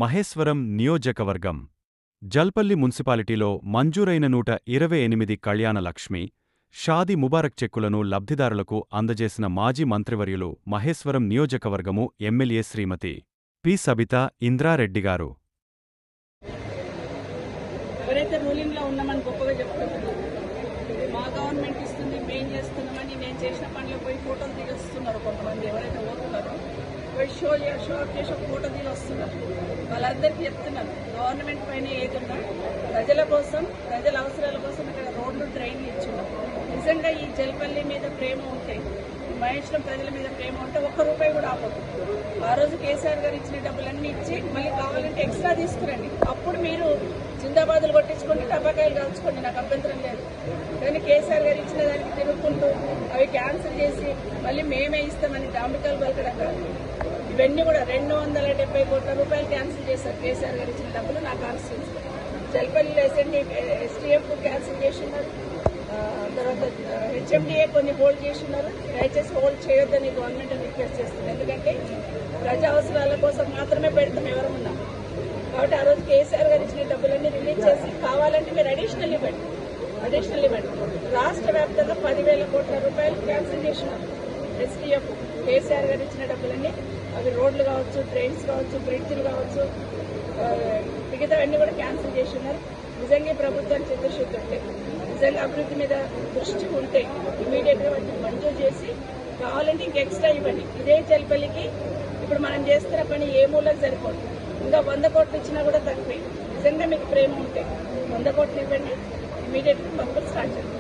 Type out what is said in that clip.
మహేశ్వరం నియోజకవర్గం జల్పల్లి మున్సిపాలిటీలో మంజూరైన 128 కళ్యాణ లక్ష్మి, షాదీ ముబారక్ చెక్కులను లబ్ధిదారులకు అందజేసిన మాజీ మంత్రివర్యులు మహేశ్వరం నియోజకవర్గము ఎమ్మెల్యే శ్రీమతి పి. సబితా ఇంద్రారెడ్డిగారు. ఎవరైతే రూలింగ్లో ఉన్నామని గొప్పగా చెప్పుకుంటున్నారు, మా గవర్నమెంట్ ఇస్తుంది, మేము చేస్తున్నామని నేను చేసిన పనులు పోయి ఫోటోలు దిగొస్తున్నారు. కొంతమంది ఎవరైతే ఓటున్నారో పోయి షో అప్ చేసి ఫోటో దిగి వస్తున్నారు. వాళ్ళందరికీ చెప్తున్నారు, గవర్నమెంట్ పైన ఏదున్నా ప్రజల కోసం, ప్రజల అవసరాల కోసం ఇక్కడ రోడ్లు, డ్రైన్లు ఇచ్చున్నాం. నిజంగా ఈ జల్పల్లి మీద ప్రేమ ఉంటే, మహేశ్వరం ప్రజల మీద ప్రేమ ఉంటే ఒక్క రూపాయి కూడా ఆపదు. ఆ రోజు కేసీఆర్ గారు ఇచ్చిన డబ్బులన్నీ ఇచ్చి మళ్ళీ కావాలంటే ఎక్స్ట్రా తీసుకురండి. అప్పుడు మీరు జిందాబాదులు కొట్టించుకుంటే టపాకాయలు కాల్చుకోండి, నాకు అభ్యంతరం లేదు. కానీ కేసీఆర్ గారు ఇచ్చిన దానికి తిరుగుకుంటూ అవి క్యాన్సిల్ చేసి మళ్ళీ మేమే ఇస్తామని డాంబికాలు పలకడం కాదు. ఇవన్నీ కూడా 270 కోట్ల రూపాయలు క్యాన్సిల్ చేశారు కేసీఆర్ గారు ఇచ్చిన డబ్బులు. నా కాన్స్టిట్యూన్సీ జల్పల్లిలో ఎస్టీఎఫ్ క్యాన్సిల్ చేస్తున్నారు. తర్వాత హెచ్ఎండిఏ కొన్ని హోల్డ్ చేస్తున్నారు. దయచేసి హోల్డ్ చేయొద్దని గవర్నమెంట్ రిక్వెస్ట్ చేస్తుంది. ఎందుకంటే ప్రజా అవసరాల కోసం మాత్రమే పెడతాం ఎవరమున్నా. కాబట్టి ఆ రోజు కేసీఆర్ గారు ఇచ్చిన డబ్బులన్నీ రిలీజ్ చేసి కావాలంటే మీరు అడిషనల్ ఇవ్వండి. రాష్ట్ర వ్యాప్తంగా 10,000 కోట్ల రూపాయలు క్యాన్సిల్ చేస్తున్నారు ఎస్టీఎఫ్. కేసీఆర్ గారు ఇచ్చిన డబ్బులన్నీ అవి రోడ్లు కావచ్చు, ట్రైన్స్ కావచ్చు, బ్రిడ్జ్లు కావచ్చు, మిగతావన్నీ కూడా క్యాన్సిల్ చేస్తున్నారు. నిజంగా ప్రభుత్వానికి చిత్తశుద్ధి ఉంటే, నిజంగా అభివృద్ధి మీద దృష్టి ఉంటే ఇమీడియట్గా వాటిని మంజూరు చేసి కావాలంటే ఇంక ఎక్స్ట్రా ఇవ్వండి. ఇదే జల్పల్లికి ఇప్పుడు మనం చేస్తున్న పని ఏ మూలకు సరిపోదు. ఇంకా 100 కోట్లు ఇచ్చినా కూడా తక్కువే. నిజంగా మీకు ప్రేమ ఉంటే 100 కోట్లు ఇవ్వండి, ఇమీడియట్గా పనులు స్టార్ట్ చేయండి.